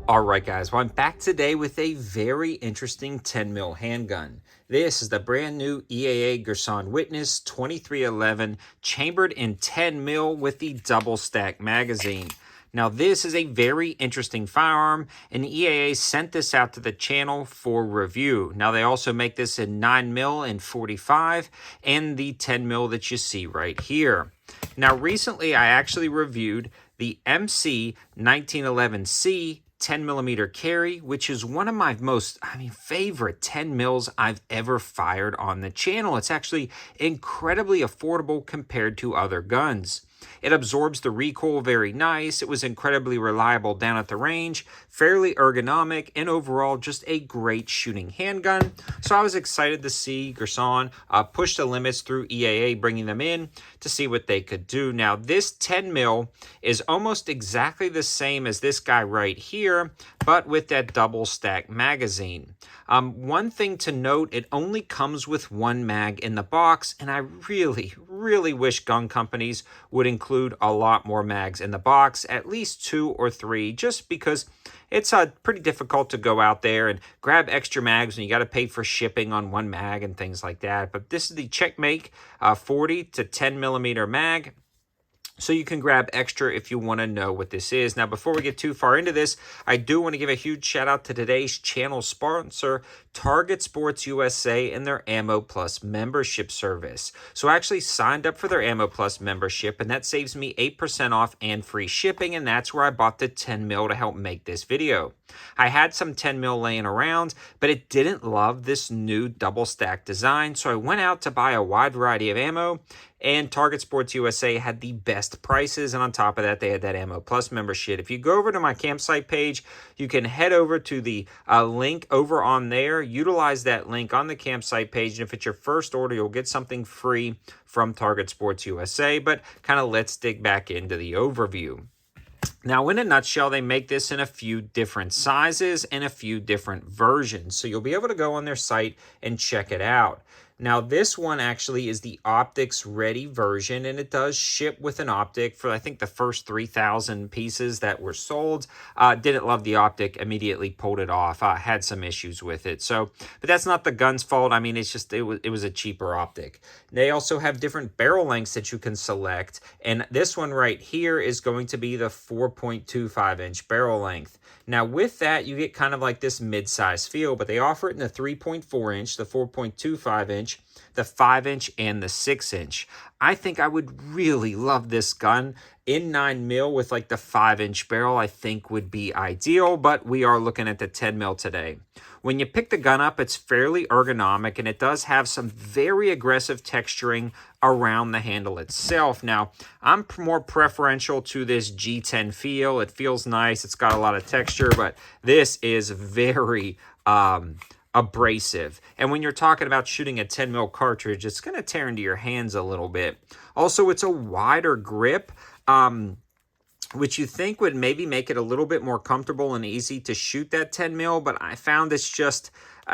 All right, guys. Well, I'm back today with a very interesting 10 mil handgun. This is the brand new EAA Girsan Witness 2311, chambered in 10 mil with the double stack magazine. Now, this is a very interesting firearm, and EAA sent this out to the channel for review. Now, they also make this in 9 mil and 45, and the 10 mil that you see right here. Now, recently, I actually reviewed the MC 1911C 10 millimeter carry, which is one of my most, favorite 10 mils I've ever fired on the channel. It's actually incredibly affordable compared to other guns. It absorbs the recoil very nice. It was incredibly reliable down at the range, fairly ergonomic, and overall just a great shooting handgun. So I was excited to see Girsan push the limits through EAA, bringing them in to see what they could do. Now, this 10 mil is almost exactly the same as this guy right here, but with that double stack magazine. One thing to note, it only comes with one mag in the box, and I really wish gun companies would include a lot more mags in the box, at least 2 or 3, just because it's pretty difficult to go out there and grab extra mags and you got to pay for shipping on one mag and things like that. But this is the Checkmate 40 to 10 millimeter mag. So you can grab extra if you want to know what this is. Now, before we get too far into this, I do want to give a huge shout out to today's channel sponsor, Target Sports USA, and their Ammo Plus membership service. So I actually signed up for their Ammo Plus membership, and that saves me 8% off and free shipping, and that's where I bought the 10 mil to help make this video. I had some 10 mil laying around, but it didn't love this new double stack design, so I went out to buy a wide variety of ammo, and Target Sports USA had the best prices, and on top of that, they had that Ammo Plus membership. If you go over to my campsite page, you can head over to the link over on there, utilize that link on the campsite page, and if it's your first order, you'll get something free from Target Sports USA. But kind of let's dig back into the overview. Now, in a nutshell, they make this in a few different sizes and a few different versions, so you'll be able to go on their site and check it out. Now, this one actually is the optics ready version, and it does ship with an optic for, I think, the first 3,000 pieces that were sold. Didn't love the optic, immediately pulled it off. Had some issues with it. So, but that's not the gun's fault. I mean, it's just, it was a cheaper optic. They also have different barrel lengths that you can select, and this one right here is going to be the 4.25 inch barrel length. Now, with that, you get kind of like this mid-size feel, but they offer it in the 3.4 inch, the 4.25 inch, the 5 inch, and the 6 inch. I think I would really love this gun in 9 mil with like the 5 inch barrel. I think would be ideal, but we are looking at the 10 mil today. When you pick the gun up, it's fairly ergonomic, and it does have some very aggressive texturing around the handle itself. Now, I'm more preferential to this G10 feel. It feels nice. It's got a lot of texture, but this is very abrasive. And when you're talking about shooting a 10 mil cartridge, it's going to tear into your hands a little bit. Also, it's a wider grip, which you think would maybe make it a little bit more comfortable and easy to shoot that 10 mil, but I found it's just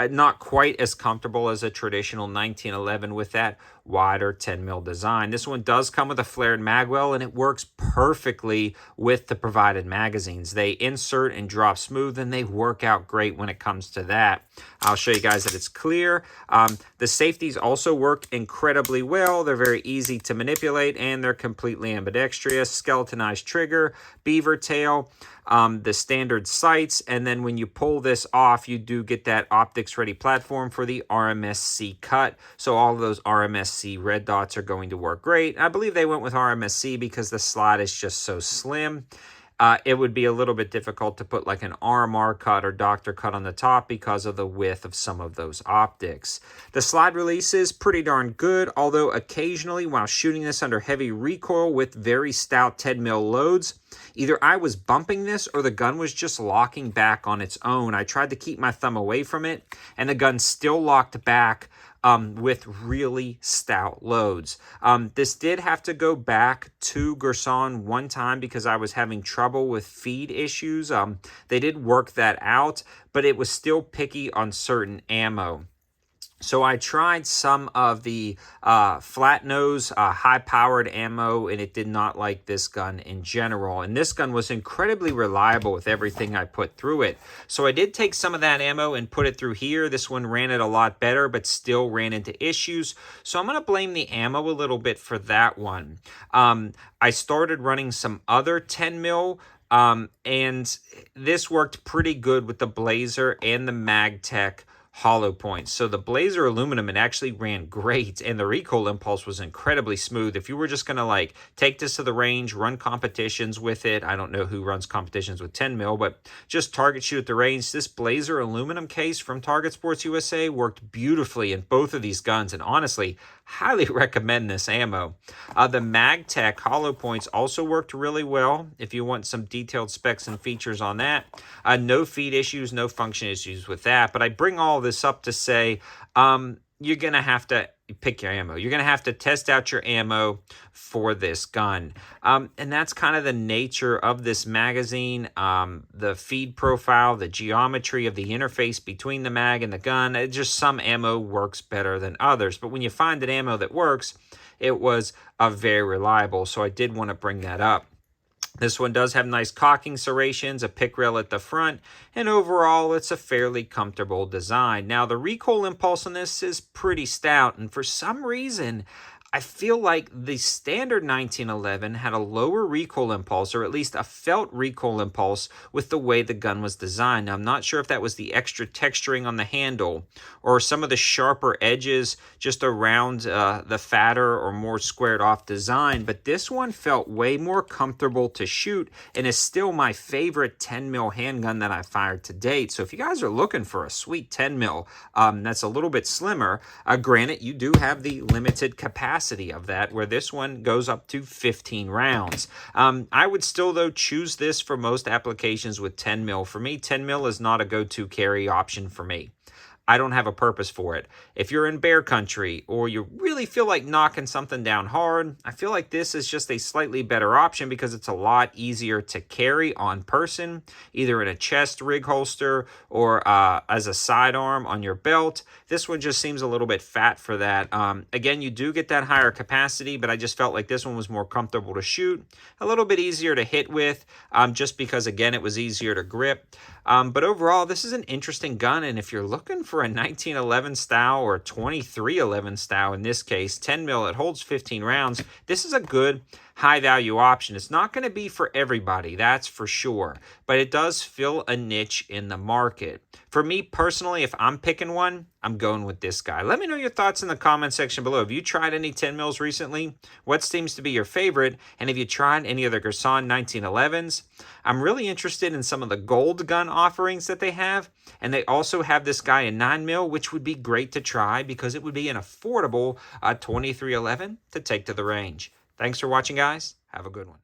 not quite as comfortable as a traditional 1911 with that wider 10 mil design. This one does come with a flared magwell, and it works perfectly with the provided magazines. They insert and drop smooth, and they work out great when it comes to that. I'll show you guys that it's clear. The safeties also work incredibly well. They're very easy to manipulate, and they're completely ambidextrous. Skeletonized trigger, beaver tail, the standard sights, and then when you pull this off, you do get that optics ready platform for the RMSC cut. So all of those RMSC red dots are going to work great. I believe they went with RMSC because the slot is just so slim. It would be a little bit difficult to put like an RMR cut or doctor cut on the top because of the width of some of those optics. The slide release is pretty darn good, although occasionally while shooting this under heavy recoil with very stout 10 mil loads, either I was bumping this or the gun was just locking back on its own. I tried to keep my thumb away from it, and the gun still locked back with really stout loads. This did have to go back to Girsan one time because I was having trouble with feed issues. They did work that out, but it was still picky on certain ammo. So I tried some of the flat nose, high-powered ammo, and it did not like this gun in general. And this gun was incredibly reliable with everything I put through it. So I did take some of that ammo and put it through here. This one ran it a lot better, but still ran into issues. So I'm going to blame the ammo a little bit for that one. I started running some other 10 mil. And this worked pretty good with the Blazer and the MagTech hollow points. So the Blazer aluminum, it actually ran great, and the recoil impulse was incredibly smooth. If you were just going to like take this to the range, run competitions with it, I don't know who runs competitions with 10 mil, but just target shoot at the range, this Blazer aluminum case from Target Sports USA worked beautifully in both of these guns, and honestly, highly recommend this ammo. The MagTech hollow points also worked really well if you want some detailed specs and features on that. No feed issues, no function issues with that, but I bring all this up to say you're going to have to pick your ammo. You're going to have to test out your ammo for this gun. And that's kind of the nature of this magazine. The feed profile, the geometry of the interface between the mag and the gun, just some ammo works better than others. But when you find an ammo that works, it was very reliable. So I did want to bring that up. This one does have nice cocking serrations, a pick rail at the front, and overall it's a fairly comfortable design. Now the recoil impulse on this is pretty stout, and for some reason I feel like the standard 1911 had a lower recoil impulse, or at least a felt recoil impulse with the way the gun was designed. Now, I'm not sure if that was the extra texturing on the handle or some of the sharper edges just around the fatter or more squared off design, but this one felt way more comfortable to shoot and is still my favorite 10 mil handgun that I fired to date. So if you guys are looking for a sweet 10 mil that's a little bit slimmer, granted you do have the limited capacity of that, where this one goes up to 15 rounds. I would still, though, choose this for most applications with 10 mil. For me, 10 mil is not a go-to carry option for me. I don't have a purpose for it. If you're in bear country or you really feel like knocking something down hard, I feel like this is just a slightly better option because it's a lot easier to carry on person, either in a chest rig holster or as a sidearm on your belt. This one just seems a little bit fat for that. Again, you do get that higher capacity, but I just felt like this one was more comfortable to shoot, a little bit easier to hit with, just because, again, it was easier to grip. But overall, this is an interesting gun, and if you're looking for a 1911 style or 2311 style, in this case, 10 mil, it holds 15 rounds, this is a good high-value option. It's not going to be for everybody, that's for sure, but it does fill a niche in the market. For me personally, if I'm picking one, I'm going with this guy. Let me know your thoughts in the comment section below. Have you tried any 10 mils recently? What seems to be your favorite? And have you tried any of the Girsan 1911s? I'm really interested in some of the gold gun offerings that they have. And they also have this guy in 9 mil, which would be great to try because it would be an affordable 2311 to take to the range. Thanks for watching, guys. Have a good one.